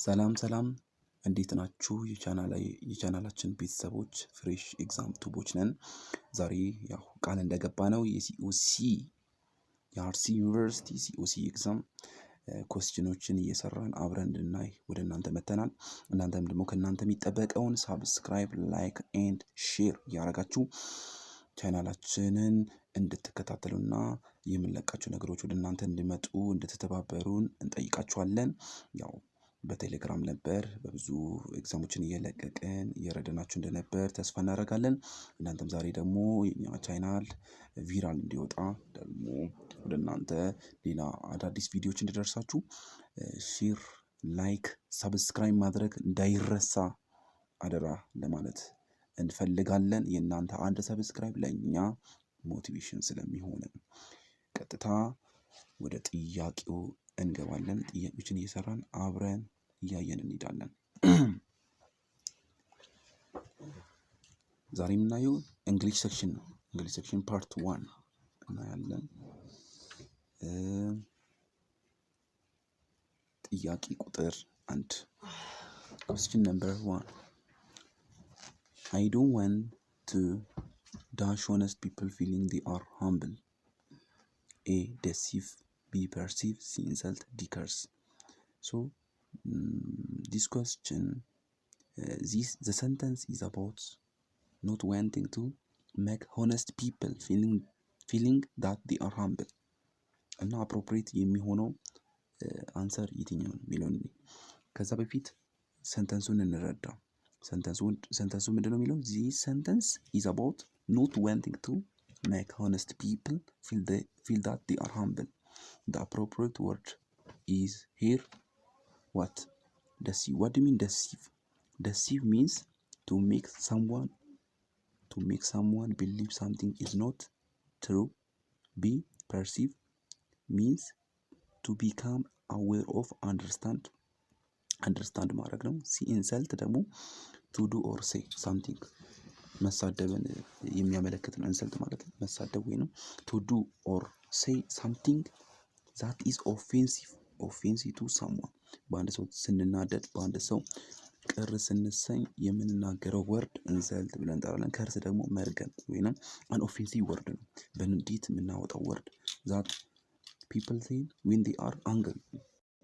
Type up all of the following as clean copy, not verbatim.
ሰላም ሰላም እንዴት ናችሁ? የቻናላችን ቤተሰቦች ፍሬሽ ኤግዛም ቱቦች ነን። ዛሬ ያው ቃል እንደገባነው የሲኦሲ የአርሲ ዩኒቨርሲቲ ሲኦሲ ኤግዛም ኮስችኖችን እየሰራን አብረን እንድናይ ወደ እናንተ መተናል። እናንተም ደግሞ ከእናንተ የሚጠበቀውን ሳብስክራይብ፣ ላይክ ኤንድ ሼር ያደረጋችሁ ቻናላችንን እንድትከታተሉና የምንለቃቸው ነገሮች ወደ እናንተ እንዲመጡ እንድትተባበሩን እንጠይቃችኋለን። ያው በቴሌግራም ነበር በብዙ ኤግዛሞችን እየለቀቅን እየረዳናችሁ እንደነበር ተስፋ እናደርጋለን። እናንተም ዛሬ ደግሞ የኛ ቻናል ቪራል እንዲወጣ ደግሞ ወደ እናንተ ሌላ አዳዲስ ቪዲዮዎች እንዲደርሳችሁ ሼር፣ ላይክ፣ ሰብስክራይብ ማድረግ እንዳይረሳ አደራ ለማለት እንፈልጋለን። የእናንተ አንድ ሰብስክራይብ ለኛ ሞቲቬሽን ስለሚሆን ቀጥታ ወደ ጥያቄው እንገባለን። ጥያቄዎችን እየሰራን አብረን እያየን እንሄዳለን። ዛሬ የምናየው እንግሊሽ ሴክሽን ነው። እንግሊሽ ሴክሽን ፓርት 1 እናያለን። ጥያቄ ቁጥር 1 question number 1 I don't want to dash honest people feeling they are humble. A. Deceive. B. Perceive. C. Insult. D. Curse. So this question, the sentence is about not wanting to make honest people feeling that they are humble. እና appropriate የሚሆነው አንሰር የትኛው ነው የሚለውን ከዛ በፊት ሰንተንሱን እንረዳ። ሰንተንሱ ምንድነው የሚለው? this sentence is about not wanting to make honest people feel that they are humble. The appropriate word is here what? Deceive. What do you mean deceive? Deceive means to make someone believe something is not true. B. Perceive means to become aware of, understand ማድረግ ነው። C. Insult ደግሞ to do or say something መሳደብን የሚያመለክት ነው። ኢንሰልት ማለት መሳደብ ወይንም to do or say something that is offensive to someone። በአንድ ሰው ስንናደድ፣ በአንድ ሰው ቅር ስንሰኝ የምንናገረው ወርድ ኢንሰልት ብለን እንጠራለን። ከርስ ደግሞ መርገም ወይንም an offensive word ነው። በንዴት የምናወጣው ወርድ that people say when they are angry።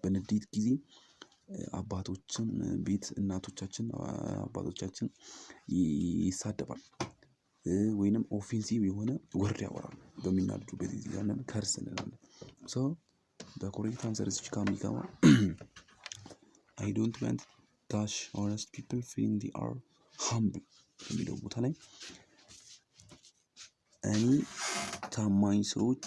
በንዴት ጊዜ አባቶችን ቤት እናቶቻችን አባቶቻችን ይሳደባል ወይንም ኦፌንሲቭ የሆነ ወርድ ያወራሉ በሚናደዱበት ጊዜ ያንን ከርስ እንላለን። ሶ በኮሬክት አንሰር እዚህ ጋር የሚገባ I don't want dash honest people feeling they are humble የሚለው ቦታ ላይ እኔ ታማኝ ሰዎች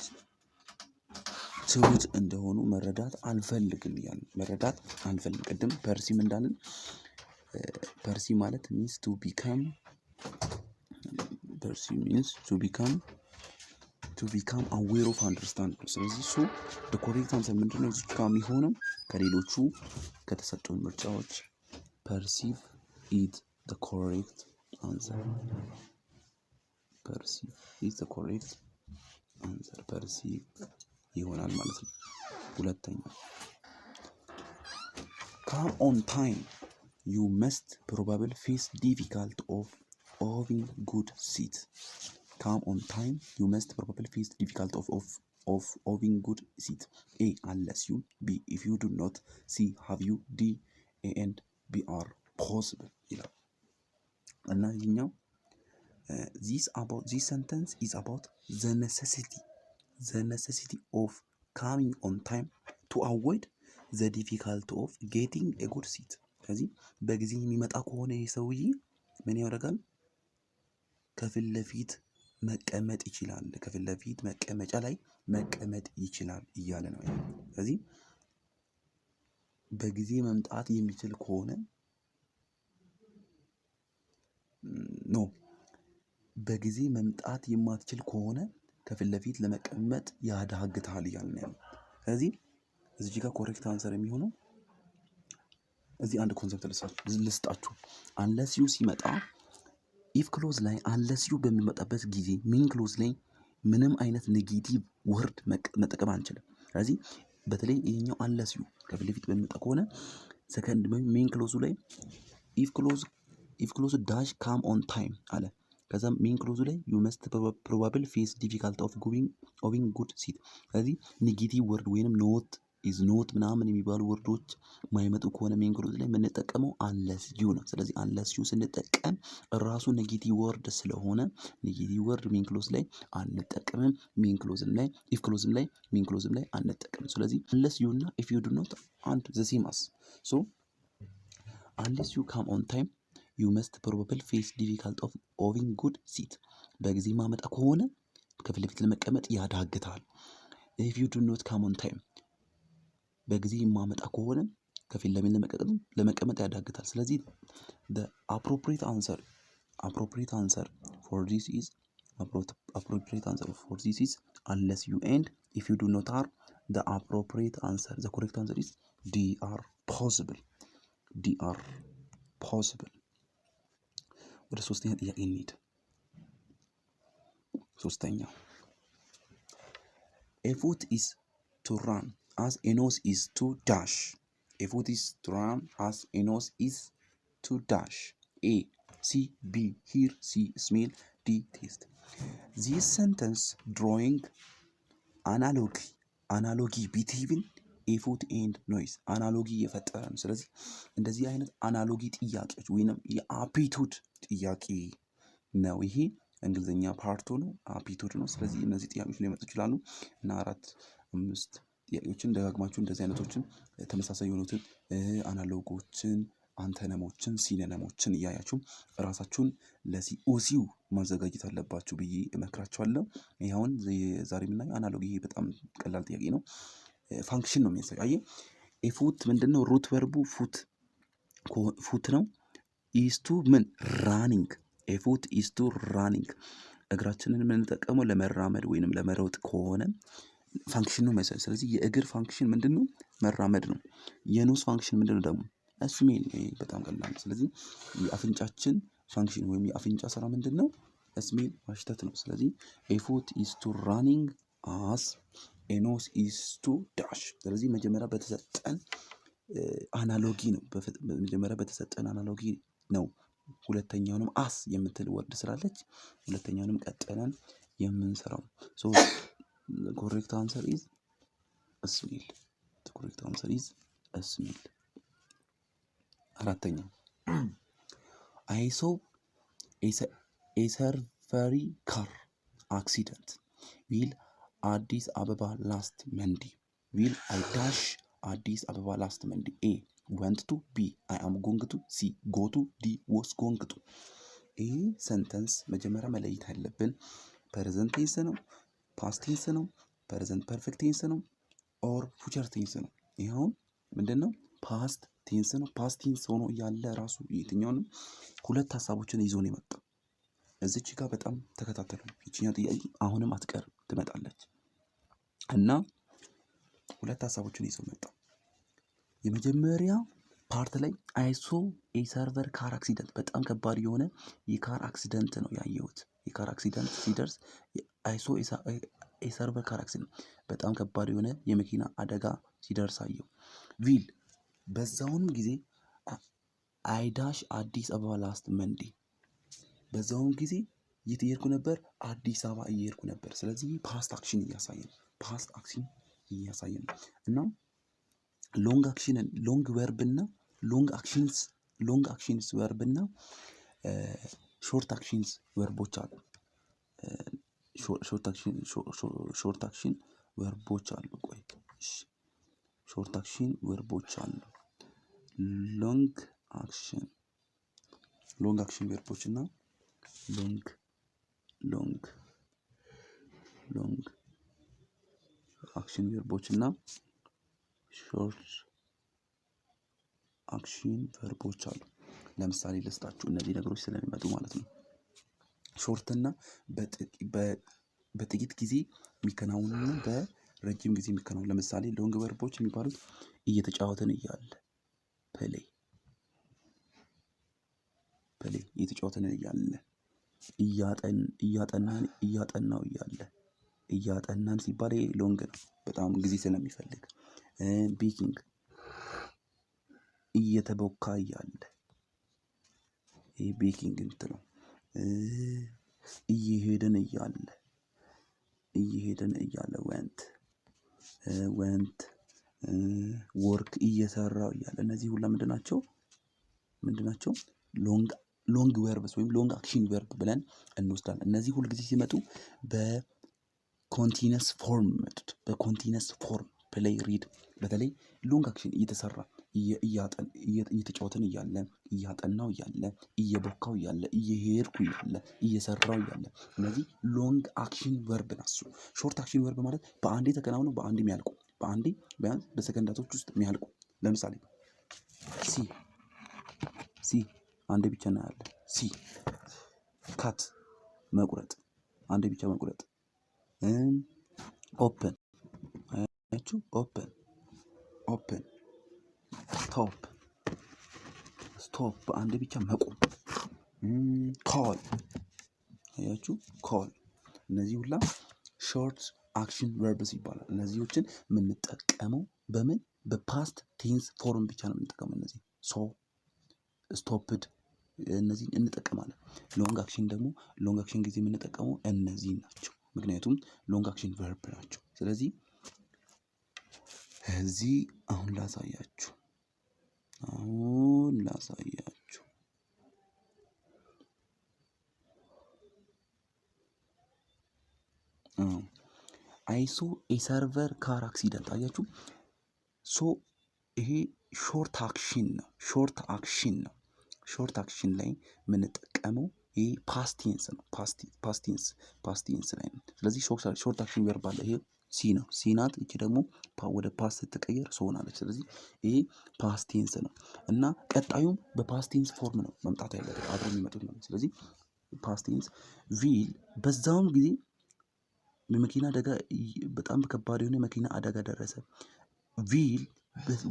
ትሁት እንደሆኑ መረዳት አልፈልግም እያለ መረዳት አልፈልግም። ቅድም ፐርሲም እንዳለን ፐርሲ ማለት means to become aware of, understand። ስለዚህ ሶ the correct answer ምንድነው እዚህ ጋር የሚሆነው? ከሌሎቹ ከተሰጡን ምርጫዎች perceive is the correct answer. perceive is the correct answer. perceive ይሆናል ማለት ነው። ሁለተኛ come on time you must probably face difficult of having good seat. come on time you must probably face difficult of having good seat. A. unless you. B. if you do not. C. have you. D. and B are possible ይላል እና ይሄኛው this sentence is about the necessity of coming on time to avoid the difficulty of getting a good seat. ስለዚህ በጊዜ የሚመጣ ከሆነ የሰውዬ ምን ያደርጋል? ከፊት ለፊት መቀመጥ ይችላል። ከፊት ለፊት መቀመጫ ላይ መቀመጥ ይችላል እያለ ነው። ስለዚህ በጊዜ መምጣት የሚችል ከሆነ በጊዜ መምጣት የማትችል ከሆነ ከፊት ለፊት ለመቀመጥ ያዳግታል እያለ ነው። ስለዚህ እዚህ ጋር ኮሬክት አንሰር የሚሆነው እዚህ አንድ ኮንሰፕት ልስጣችሁ። unless you ሲመጣ if ክሎዝ ላይ unless you በሚመጣበት ጊዜ ሜን ክሎዝ ላይ ምንም አይነት ኔጌቲቭ ወርድ መጠቀም አንችልም። ስለዚህ በተለይ ይሄኛው unless you ከፊት ለፊት በሚመጣ ከሆነ ሰከንድ ሜን ክሎዙ ላይ ኢፍ ክሎዝ ዳሽ ካም ኦን ታይም አለ። ከዛ ሜን ክሎዙ ላይ ዩ መስት ፕሮባብል ፌስ ዲፊካልት ኦፍ ኦቪንግ ጉድ ሲት። ስለዚህ ኔጌቲቭ ወርድ ወይንም ኖት ኢዝ ኖት ምናምን የሚባሉ ወርዶች ማይመጡ ከሆነ ሜን ክሎዝ ላይ የምንጠቀመው አንለስ ዩ ነው። ስለዚህ አንለስ ዩ ስንጠቀም ራሱ ኔጌቲቭ ወርድ ስለሆነ ኔጌቲቭ ወርድ ሜን ክሎዝ ላይ አንጠቀምም። ሜን ክሎዝም ላይ ኢፍ ክሎዝም ላይ ሜን ክሎዝም ላይ አንጠቀምም። ስለዚህ አንለስ ዩ እና ኢፍ ዩ ዱ ኖት አንድ ዘ ሴም አስ ሶ አንለስ ዩ ካም ኦን ታይም ዩ መስት ፕሮባብል ፌስ ዲፊካልት ኦፍ ኦቪንግ ጉድ ሲት። በጊዜ ማመጣ ከሆነ ከፊት ለፊት ለመቀመጥ ያዳግታል። ኢፍ ዩ ዱ ኖት ካም ኦን ታይም በጊዜ ማመጣ ከሆነ ከፊት ለፊት ለመቀመጥ ያዳግታል። ስለዚህ the appropriate answer for this is unless you and if you do not are the appropriate answer. The correct answer is D are possible. ወደ ሶስተኛ ጥያቄ እንሂድ። ሶስተኛ a foot is to run as a nose is to dash. A foot is to run as a nose is to dash. A. See, B. Hear, C. Smell, D. Taste. This sentence drawing analogy between a foot and noise. አናሎጊ የፈጠረ ነው። ስለዚህ እንደዚህ አይነት አናሎጊ ጥያቄዎች ወይንም የአፒቱድ ጥያቄ ነው። ይሄ እንግሊዝኛ ፓርቱ ነው፣ አፒቱድ ነው። ስለዚህ እነዚህ ጥያቄዎች ሊመጡ ይችላሉ እና 4-5 ጥያቄዎችን ደጋግማችሁ እንደዚህ አይነቶችን ተመሳሳይ የሆኑትን አናሎጎችን፣ አንተነሞችን፣ ሲኖኒሞችን እያያችሁ ራሳችሁን ለሲኦሲው ማዘጋጀት አለባችሁ ብዬ እመክራችኋለሁ። ይሄ አሁን ዛሬ የምናየው አናሎጊ በጣም ቀላል ጥያቄ ነው። ፋንክሽን ነው የሚያሳየው። አየህ ኤፉት ምንድነው? ሩት ቨርቡ ፉት ነው። ኢስቱ ምን ራኒንግ ኤፉት ኢስቱ ራኒንግ እግራችንን የምንጠቀመው ለመራመድ ወይንም ለመሮጥ ከሆነ ፋንክሽን ነው የሚያሳየው። ስለዚህ የእግር ፋንክሽን ምንድነው? መራመድ ነው። የኖስ ፋንክሽን ምንድነው ደግሞ? ስሜል። በጣም ቀላል ነው። ስለዚህ የአፍንጫችን ፋንክሽን ወይም የአፍንጫ ስራ ምንድነው? ስሜል ማሽተት ነው። ስለዚህ ኤፉት ኢስቱ ራኒንግ አስ ኤኖስ ኢስ ቱ ዳሽ። ስለዚህ መጀመሪያ በተሰጠን አናሎጊ ነው። ሁለተኛውንም አስ የምትል ወርድ ስላለች ሁለተኛውንም ቀጠለን የምንሰራው። ሶ ኮሬክት አንሰር ኢዝ ስሜል። ኮሬክት አንሰር ኢዝ ስሜል። አራተኛ አይ ሶ ኤ ሰርቨሪ ካር አክሲደንት ዊል አዲስ አበባ ላስት መንዲ ዊል አይ ዳሽ አዲስ አበባ ላስት መንዲ። ኤ ወንት ቱ፣ ቢ አይ አም ጎንግ ቱ፣ ሲ ጎ ቱ፣ ዲ ወስ ጎንግ ቱ። ይህ ሰንተንስ መጀመሪያ መለየት ያለብን ፕሬዘንት ቴንስ ነው፣ ፓስት ቴንስ ነው፣ ፕሬዘንት ፐርፌክት ቴንስ ነው ኦር ፉቸር ቴንስ ነው። ይኸው ምንድነው? ፓስት ቴንስ ነው። ፓስት ቴንስ ሆኖ እያለ ራሱ የትኛውንም ሁለት ሀሳቦችን ይዞ ነው የመጣው። እዚች ጋር በጣም ተከታተሉ። ይችኛው ጥያቄ አሁንም አትቀርም ትመጣለች እና ሁለት ሀሳቦችን ይዞ መጣ። የመጀመሪያ ፓርት ላይ አይሶ የሰርቨር ካር አክሲደንት በጣም ከባድ የሆነ የካር አክሲደንት ነው ያየሁት። የካር አክሲደንት ሲደርስ አይሶ የሰርቨር ካር አክሲደንት በጣም ከባድ የሆነ የመኪና አደጋ ሲደርስ አየሁ። ዊል በዛውንም ጊዜ አይዳሽ አዲስ አበባ ላስት መንዴ በዛውም ጊዜ የት እየሄድኩ ነበር? አዲስ አበባ እየሄድኩ ነበር። ስለዚህ ፓስት አክሽን እያሳየን እና ሎንግ አክሽንን ሎንግ ቨርብና ሎንግ አክሽንስ ቨርብና ሾርት አክሽንስ ቨርቦች አሉ። ሾርት አክሽን ቨርቦች አሉ። ቆይ ሾርት አክሽን ቨርቦች አሉ። ሎንግ አክሽን ቨርቦች እና ሎንግ አክሽን ቨርቦች እና ሾርት አክሽን ቨርቦች አሉ። ለምሳሌ ልስጣችሁ እነዚህ ነገሮች ስለሚመጡ ማለት ነው። ሾርት እና በጥቂት ጊዜ የሚከናወኑና በረጅም ጊዜ የሚከናወኑ። ለምሳሌ ሎንግ ቨርቦች የሚባሉት እየተጫወትን እያለ ፕሌይ እየተጫወትን እያለ፣ እያጠናው እያለ። እያጠናን ሲባል ሎንግ ነው፣ በጣም ጊዜ ስለሚፈልግ። ቤኪንግ እየተቦካ እያለ ይሄ ቤኪንግ እንትነው እየሄድን እያለ ወንት ወርክ እየሰራው እያለ እነዚህ ሁላ ምንድናቸው? ሎንግ ቨርብስ ወይም ሎንግ አክሽን ቨርብ ብለን እንወስዳለን። እነዚህ ሁል ጊዜ ሲመጡ በኮንቲነስ ፎርም መጡት። በኮንቲነስ ፎርም ፕሌይ፣ ሪድ በተለይ ሎንግ አክሽን እየተሰራ እየተጫወትን እያለ እያጠናው እያለ እየቦካው እያለ እየሄድኩ እያለ እየሰራው እያለ እነዚህ ሎንግ አክሽን ቨርብ ናቸው። ሾርት አክሽን ቨርብ ማለት በአንዴ ተከናውነው በአንዴ የሚያልቁ በአንዴ ቢያንስ በሰከንዳቶች ውስጥ የሚያልቁ። ለምሳሌ ሲ አንዴ ብቻ እናያለን። ሲ ካት መቁረጥ፣ አንዴ ብቻ መቁረጥ። ኦፕን አያችሁ፣ ኦፕን ስቶፕ በአንዴ ብቻ መቆም። ኮል አያችሁ፣ ኮል። እነዚህ ሁላ ሾርት አክሽን ቨርብስ ይባላል። እነዚህዎችን የምንጠቀመው በምን በፓስት ቴንስ ፎርም ብቻ ነው የምንጠቀመው። እነዚህ ሶ፣ ስቶፕድ እነዚህን እንጠቀማለን። ሎንግ አክሽን ጊዜ የምንጠቀመው እነዚህ ናቸው። ምክንያቱም ሎንግ አክሽን ቨርብ ናቸው። ስለዚህ እዚህ አሁን ላሳያችሁ አይ ሶ ኤ ሰርቨር ካር አክሲደንት። አያችሁ፣ ሶ ይሄ ሾርት አክሽን ነው። ሾርት አክሽን ላይ የምንጠቀመው ይሄ ፓስቴንስ ነው። ፓስቴንስ ላይ ነው። ስለዚህ ሾርት አክሽን ቨርብ አለ። ይሄ ሲ ነው። ሲ ናት። እቺ ደግሞ ወደ ፓስት ስትቀየር ሶ ናለች። ስለዚህ ይሄ ፓስቴንስ ነው እና ቀጣዩም በፓስቴንስ ፎርም ነው መምጣት ያለበት አብሮ የሚመጡት ነው። ስለዚህ ፓስቴንስ ቪል በዛውም ጊዜ የመኪና አደጋ በጣም ከባድ የሆነ መኪና አደጋ ደረሰ። ቪል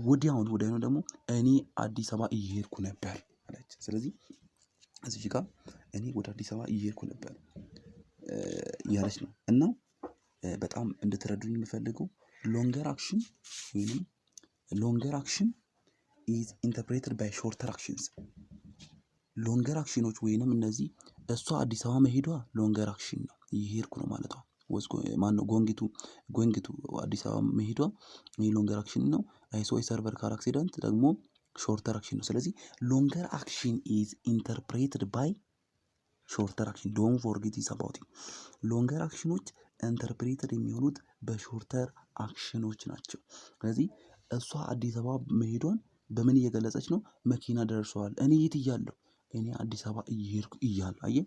ወዲያውኑ ደግሞ እኔ አዲስ አበባ እየሄድኩ ነበር አለች። ስለዚህ እዚህ ጋር እኔ ወደ አዲስ አበባ እየሄድኩ ነበር ያለች ነው። እና በጣም እንድትረዱኝ የምፈልገው ሎንገር አክሽን ኢዝ ኢንተርፕሬትድ ባይ ሾርተር አክሽንስ። ሎንገር አክሽኖች ወይንም እነዚህ እሷ አዲስ አበባ መሄዷ ሎንገር አክሽን ነው፣ እየሄድኩ ነው ማለቷ። ማነው ጎንጊቱ አዲስ አበባ መሄዷ ይሄ ሎንገር አክሽን ነው። አይ ሶ ኤ ሰርቨር ካር አክሲደንት ደግሞ ሾርተር አክሽን ነው። ስለዚህ ሎንገር አክሽን ኢዝ ኢንተርፕሬትድ ባይ ሾርተር አክሽን። ዶንት ፎርጌት ኢዝ አባውት ኢት። ሎንገር አክሽኖች ኢንተርፕሬትድ የሚሆኑት በሾርተር አክሽኖች ናቸው። ስለዚህ እሷ አዲስ አበባ መሄዷን በምን እየገለጸች ነው? መኪና ደርሰዋል። እኔ የት እያለሁ? እኔ አዲስ አበባ እየሄድኩ እያለሁ። አየህ፣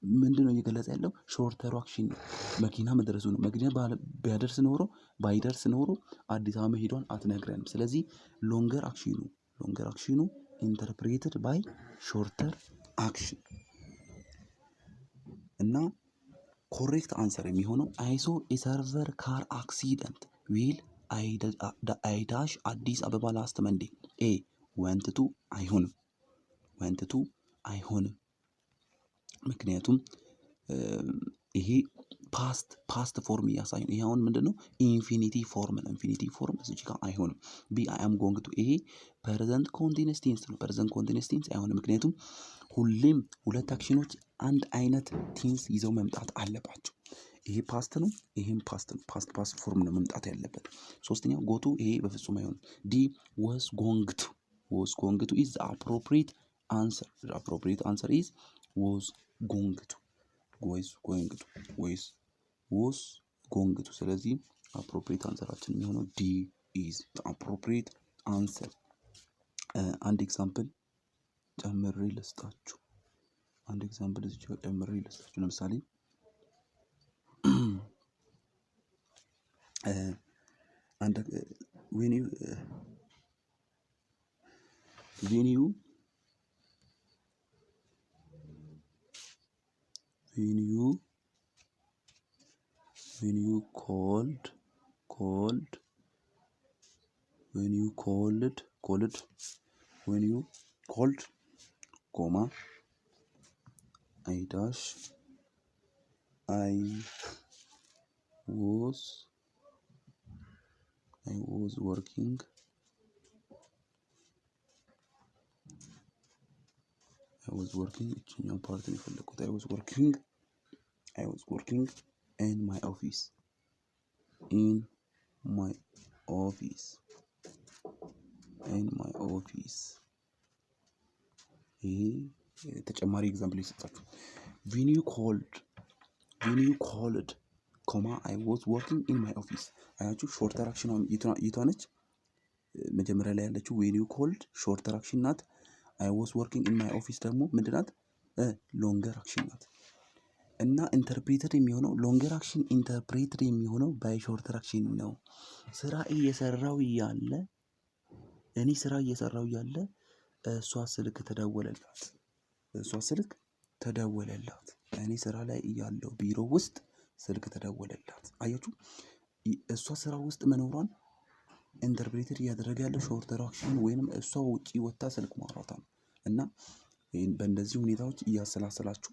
ምንድን ነው እየገለጸ ያለው? ሾርተሩ አክሽን ነው፣ መኪና መድረሱ ነው። መኪና ባይደርስ ኖሮ አዲስ አበባ መሄዷን አትነግረንም። ስለዚህ ሎንገር አክሽኑ ኢንተርፕሬትድ ባይ ሾርተር አክሽን እና ኮሬክት አንሰር የሚሆነው አይ ሶ ኤ ሰርቨር ካር አክሲደንት ዊል አይዳሽ አዲስ አበባ ላስት መንዴ። ኤ ወንትቱ አይሆንም። ምክንያቱም ይሄ ፓስት ፎርም እያሳይ ነው። ይሄ አሁን ምንድነው? ኢንፊኒቲ ፎርም ነው። ኢንፊኒቲ ፎርም እዚህ ጋር አይሆንም። ቢ አይ አም ጎንግ ቱ። ይሄ ፕሬዘንት ኮንቲኒየስ ቴንስ ነው። ፕሬዘንት ኮንቲኒየስ ቴንስ አይሆንም። ምክንያቱም ሁሌም ሁለት አክሽኖች አንድ አይነት ቴንስ ይዘው መምጣት አለባቸው። ይሄ ፓስት ነው፣ ይሄም ፓስት ነው። ፓስት ፎርም ነው መምጣት ያለበት። ሶስተኛው ጎቱ፣ ይሄ በፍጹም አይሆንም። ዲ was going to is the appropriate answer. The appropriate answer is was going to። ስለዚህ appropriate answerችን የሚሆነው ዲ is the appropriate answer። አንድ ኤግዛምፕል ጨምሬ ልስጣችሁ። ለምሳሌ when you called comma I dash I was working I was working እችኛው ፓርት ነው የፈለኩት። I was working in my office. In my office. ይሄ ተጨማሪ ኤግዛምፕል ይሰጣችሁ። when you called ኮማ I was working in my office። አያችሁ ሾርተር አክሽን የቷ ነች? መጀመሪያ ላይ ያለችው when you called ሾርተር አክሽን ናት። I was working in my office ደግሞ ምንድን ናት? ሎንገር አክሽን ናት። እና ኢንተርፕሬትድ የሚሆነው ሎንገር አክሽን ኢንተርፕሬትድ የሚሆነው ባይ ሾርተር አክሽን ነው። ስራ እየሰራው እያለ እሷ ስልክ ተደወለላት። እኔ ስራ ላይ እያለሁ ቢሮ ውስጥ ስልክ ተደወለላት። አያችሁ እሷ ስራ ውስጥ መኖሯን ኢንተርፕሬትድ እያደረገ ያለው ሾርተር አክሽን ወይንም እሷ ውጪ ወጥታ ስልክ ማውራቷ ነው። እና በእንደዚህ ሁኔታዎች እያሰላሰላችሁ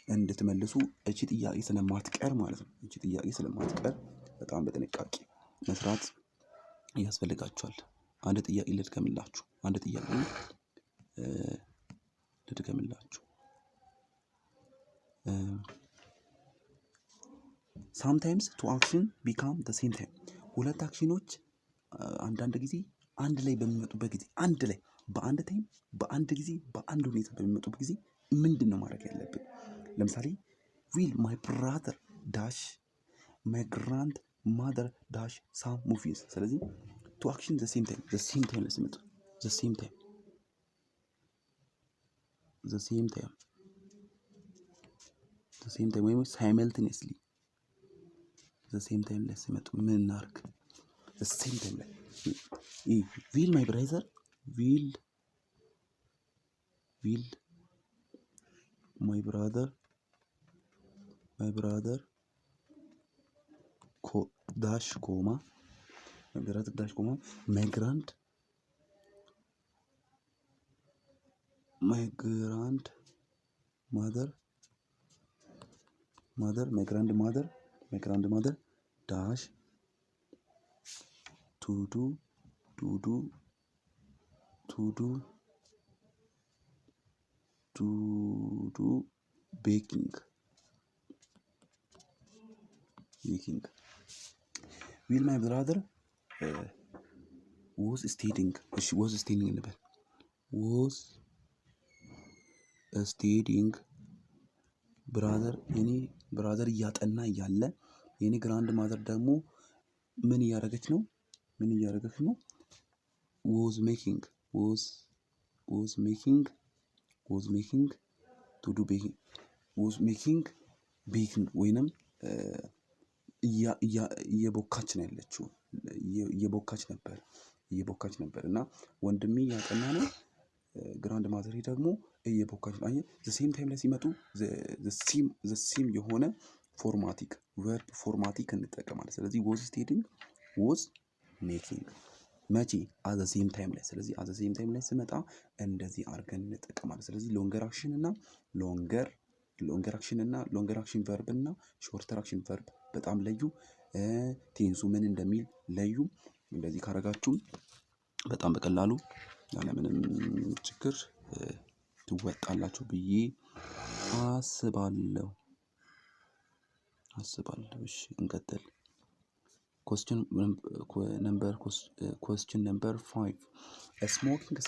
እንድትመልሱ እቺ ጥያቄ ስለማትቀር ማለት ነው። እቺ ጥያቄ ስለማትቀር በጣም በጥንቃቄ መስራት ያስፈልጋችኋል። አንድ ጥያቄ ልድገምላችሁ። sometimes two action become the same time። ሁለት አክሽኖች አንዳንድ ጊዜ አንድ ላይ በሚመጡበት ጊዜ በአንድ ታይም በአንድ ጊዜ በአንድ ሁኔታ በሚመጡበት ጊዜ ምንድን ነው ማድረግ ያለብን? ለምሳሌ will my brother dash my grandmother dash some movies። ስለዚህ two action the same time ላይ ሲመጡ the same time ወይም simultaneously the same time ላይ ሲመጡ ምን እናድርግ? the same time ላይ will my brother dash comma my grandmother dash to do baking will my brother was studying እንበል was studying brother የኔ ብራዘር እያጠና እያለ የኔ ግራንድ ማዘር ደግሞ ምን እያደረገች ነው? was making to do baking ወይንም እየቦካች ነው ያለችው። እየቦካች ነበር እና ወንድሜ እያጠና ነው፣ ግራንድ ማዘሬ ደግሞ እየቦካች ነው። አየህ the same time ላይ ሲመጡ the same የሆነ verb formatic እንጠቀማለን። ስለዚህ was studying was making መቼ at the same time ላይ። ስለዚህ at the same time ላይ ሲመጣ እንደዚህ አድርገን እንጠቀማለን። ስለዚህ ሎንገር አክሽን እና ሎንገር አክሽን ቨርብ እና ሾርተር አክሽን ቨርብ በጣም ለዩ። ቴንሱ ምን እንደሚል ለዩ። እንደዚህ ካረጋችሁ በጣም በቀላሉ ያለምንም ችግር ትወጣላችሁ ብዬ አስባለሁ። እሺ እንቀጥል። question number 5 smoking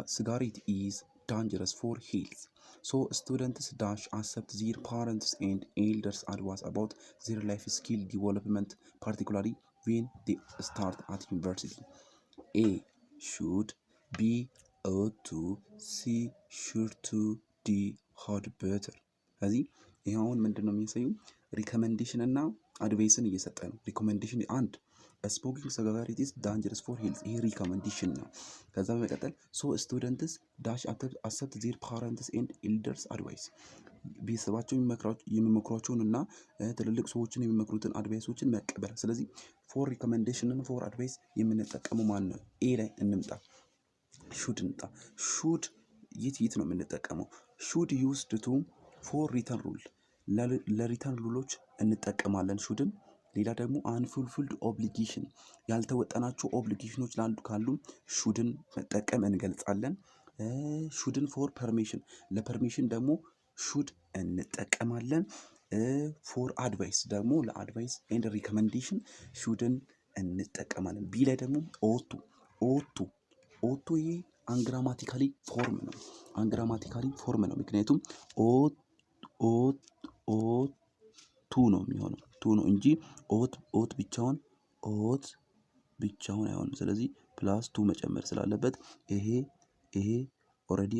cigarette is dangerous for health, so students dash accept their parents and elders advice about their life skill development, particularly when they start at university. A should, B ought to, C should to, D had better። ስለዚህ ይሄ አሁን ምንድነው የሚያሳየው? ሪኮመንዴሽን እና አድቫይስን እየሰጠ ነው። ሪኮመንዴሽን አንድ ስሞኪንግ ሲጋሬት ኢዝ ዳንጀረስ ፎር ሄልዝ፣ ይሄ ሪኮመንዴሽን ነው። ከዛ በመቀጠል ሶ ስቱደንትስ ዳሽ አክሰፕት ዜር ፓረንትስ ኤንድ ኤልደርስ አድቫይስ፣ ቤተሰባቸው የሚመክሯቸውን እና ትልልቅ ሰዎችን የሚመክሩትን አድቫይሶችን መቀበል። ስለዚህ ፎር ሪኮመንዴሽን እና ፎር አድቫይስ የምንጠቀመው ማን ነው? ኤ ላይ እንምጣ። ሹድ እንምጣ። ሹድ የት ነው የምንጠቀመው? ሹድ ዩዝድ ቱ ፎር ሪተርን ሩል፣ ለሪተርን ሩሎች እንጠቀማለን ሹድን። ሌላ ደግሞ አንፉልፊልድ ኦብሊጌሽን፣ ያልተወጠናቸው ኦብሊጌሽኖች ካሉ ሹድን መጠቀም እንገልጻለን። ሹድን ፎር ፐርሚሽን ለፐርሚሽን ደግሞ ሹድ እንጠቀማለን። ፎር አድቫይስ ደግሞ ለአድቫይስ ኤንድ ሪኮመንዴሽን ሹድን እንጠቀማለን። ቢ ላይ ደግሞ ኦቱ ይሄ አንግራማቲካሊ ፎርም ነው። አንግራማቲካሊ ፎርም ነው። ምክንያቱም ቱ ነው የሚሆነው ቱ ነው እንጂ ኦት ብቻውን አይሆንም። ስለዚህ ፕላስ ቱ መጨመር ስላለበት ይሄ ኦልሬዲ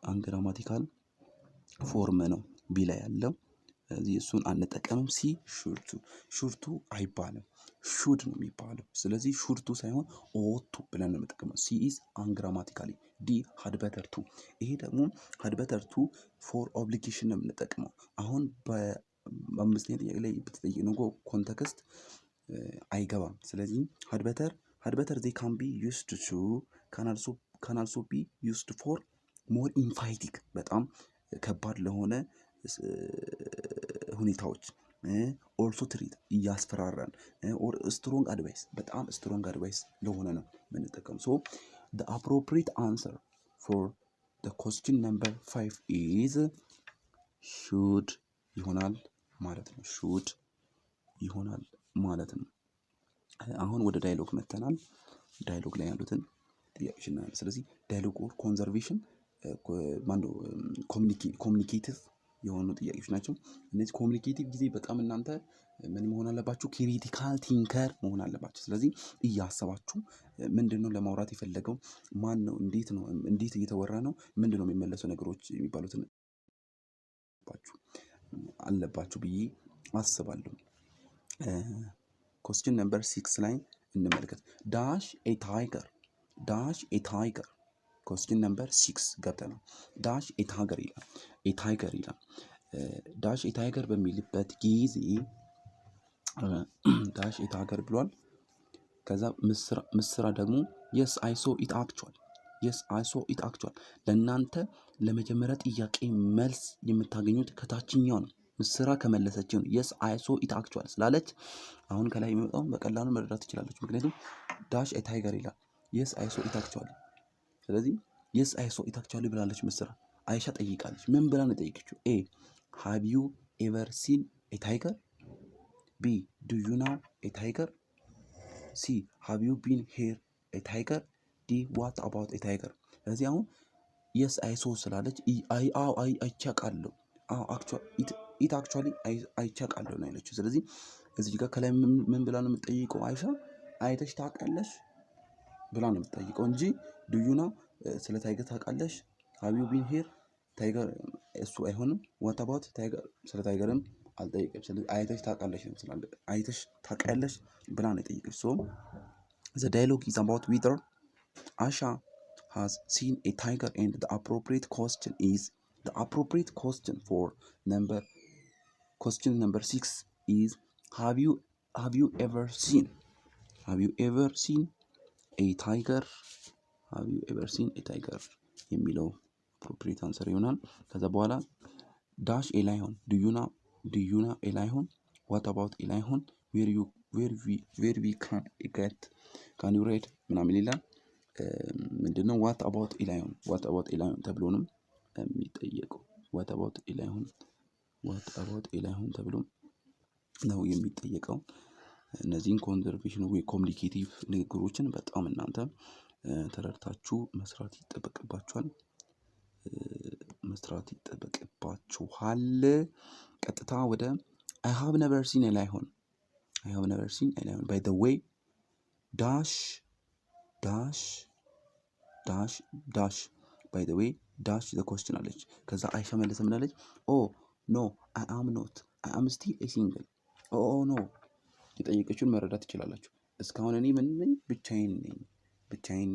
አንግራማቲካል ፎርም ነው ቢ ላይ ያለው። ስለዚህ እሱን አንጠቀምም። ሲ ሹርቱ አይባልም ሹድ ነው የሚባለው። ስለዚህ ሹርቱ ሳይሆን ኦቱ ብለን ነው የምንጠቀመው። ሲ ኢዝ አንግራማቲካሊ። ዲ had better to ይሄ ደግሞ had better to ፎር ኦብሊጌሽን ነው የምንጠቀመው። አሁን በአምስተኛ ጥያቄ ላይ በተጠየቅነው ኮንቴክስት አይገባም። ስለዚህ had better they can be used to can also be used for more emphatic በጣም ከባድ ለሆነ ሁኔታዎች ኦልሶ ትሪት እያስፈራራን ኦር ስትሮንግ አድቫይስ በጣም ስትሮንግ አድቫይስ ለሆነ ነው የምንጠቀም። ሶ the appropriate answer for the question number 5 is should ይሆናል ማለት ነው። should ይሆናል ማለት ነው። አሁን ወደ ዳያሎግ መተናል። ዳያሎግ ላይ ያሉትን ጥያቄዎች እናያለን። ስለዚህ ዳያሎግ ኦር ኮንዘርቬሽን ኮሚኒኬቲቭ የሆኑ ጥያቄዎች ናቸው። እነዚህ ኮሚኒኬቲቭ ጊዜ በጣም እናንተ ምን መሆን አለባችሁ? ክሪቲካል ቲንከር መሆን አለባችሁ። ስለዚህ እያሰባችሁ ምንድነው ለማውራት የፈለገው? ማን ነው? እንዴት እየተወራ ነው? ምንድነው የሚመለሱ ነገሮች የሚባሉትን አለባችሁ ብዬ አስባለሁ። ኮስችን ነምበር 6 ላይ እንመልከት። ዳሽ ኤ ታይገር ኮስችን ነምበር 6 ገብተናል። ዳሽ ኤ ታይገር ይላል። ዳሽ ኤ ታይገር በሚልበት ጊዜ ዳሽ ኤ ታይገር ብሏል። ከዛ ምስራ ደግሞ የስ አይ ሶ ኢት አክቹዋል ለእናንተ ለመጀመሪያ ጥያቄ መልስ የምታገኙት ከታችኛው ነው። ምስራ ከመለሰችው ነው። የስ አይ ሶ ኢት አክቹዋል ስላለች አሁን ከላይ የሚመጣው በቀላሉ መረዳት ትችላለች። ምክንያቱም ዳሽ ኤ ታይገር ይላል። የስ አይ ሶ ኢት አክቹዋል። ስለዚህ የስ አይ ሶ ኢት አክቹዋሊ ብላለች ምስራ። አይሻ ጠይቃለች። ምን ብላ ነው የጠየቀችው? ኤ ሃቭ ዩ ኤቨር ሲን ኤ ታይገር? ቢ ዱ ዩ ናው ኤ ታይገር? ሲ ሃቭ ዩ ቢን ሄር ኤ ታይገር? ዲ ዋት አባውት ኤ ታይገር? ስለዚህ አሁን የስ አይ ሶ ስላለች አይቻቃለሁ ኢት አክቹዋሊ አይቻቃለሁ ነው ያለችው። ስለዚህ እዚህ ጋር ከላይ ምን ብላ ነው የምትጠይቀው? አይሻ አይተሽ ታውቃለሽ ብላ ነው የምትጠይቀው እንጂ ዱ ዩ ናው ስለ ታይገር ታውቃለሽ? ሃቭ ዩ ቢን ሄር ታይገር እሱ አይሆንም። ዋት አባውት ታይገር ስለ ታይገርም አልጠየቀም። ስለዚህ አይተሽ ታውቃለሽ ነው ስላለ አይተሽ ታውቃለሽ ብላ ነው የጠየቀች። ሶ the dialogue is about whether Asha has seen a tiger and the appropriate question for question number 6 is have you ever seen a tiger? have you ever seen a tiger የሚለው appropriate answer ይሆናል። ከዛ በኋላ dash a lion do you know a lion? what about a lion? where we can you read ምናምን ይላል። ምንድነው what about a lion ተብሎ ነው የሚጠየቀው። what about a lion ተብሎ ነው የሚጠየቀው። እነዚህን ኮንዘርቬሽን ወይ ኮሚኒኬቲቭ ንግግሮችን በጣም እናንተ ተረድታችሁ መስራት ይጠበቅባችኋል። ቀጥታ ወደ I have never seen a lion by the way dash by the way dash the question አለች። ከዛ አይሻ መለሰ ምን አለች? oh no I am still a single no የጠየቀችውን መረዳት ትችላላችሁ። እስካሁን እኔ ምን ነኝ? ብቻዬን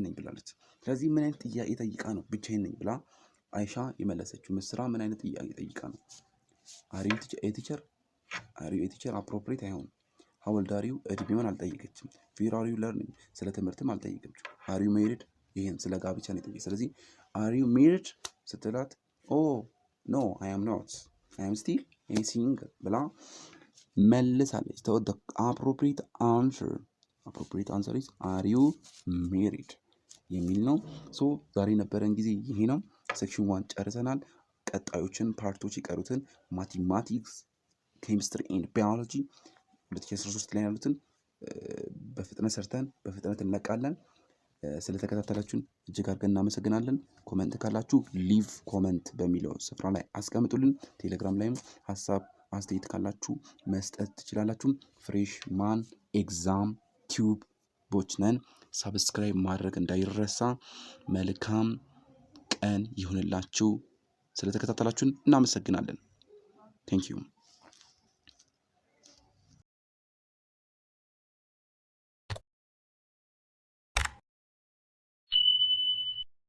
ነኝ ብላለች። ስለዚህ ምን አይነት ጥያቄ ጠይቃ ነው ብቻዬን ነኝ ብላ አይሻ የመለሰችው? ምስራ ምን አይነት ጥያቄ ጠይቃ ነው? are you a teacher appropriate አይሆንም። how old are you እድሜውን አልጠየቀችም። where are you learning ስለ ትምህርትም አልጠየቀችም። are you married ይሄን ስለ ጋብቻ ነው የጠየቀችው። ስለዚህ are you married ስትላት oh no I am not I am still a single ብላ መልሳለች። the appropriate appropriate answer is are you married የሚል ነው። ሶ ዛሬ ነበረን ጊዜ ይሄ ነው። ሴክሽን 1 ጨርሰናል። ቀጣዮችን ፓርቶች ይቀሩትን ማቴማቲክስ፣ ኬሚስትሪ ኤንድ ባዮሎጂ 2013 ላይ ያሉትን በፍጥነት ሰርተን በፍጥነት እንለቃለን። ስለተከታተላችሁን እጅግ አድርገን እናመሰግናለን። ኮሜንት ካላችሁ ሊቭ ኮሜንት በሚለው ስፍራ ላይ አስቀምጡልን። ቴሌግራም ላይም ሀሳብ አስተያየት ካላችሁ መስጠት ትችላላችሁ። ፍሬሽማን ኤግዛም ቲዩብ ቦች ነን። ሰብስክራይብ ማድረግ እንዳይረሳ። መልካም ቀን ይሁንላችሁ። ስለተከታተላችሁን እናመሰግናለን። ቴንክ ዩ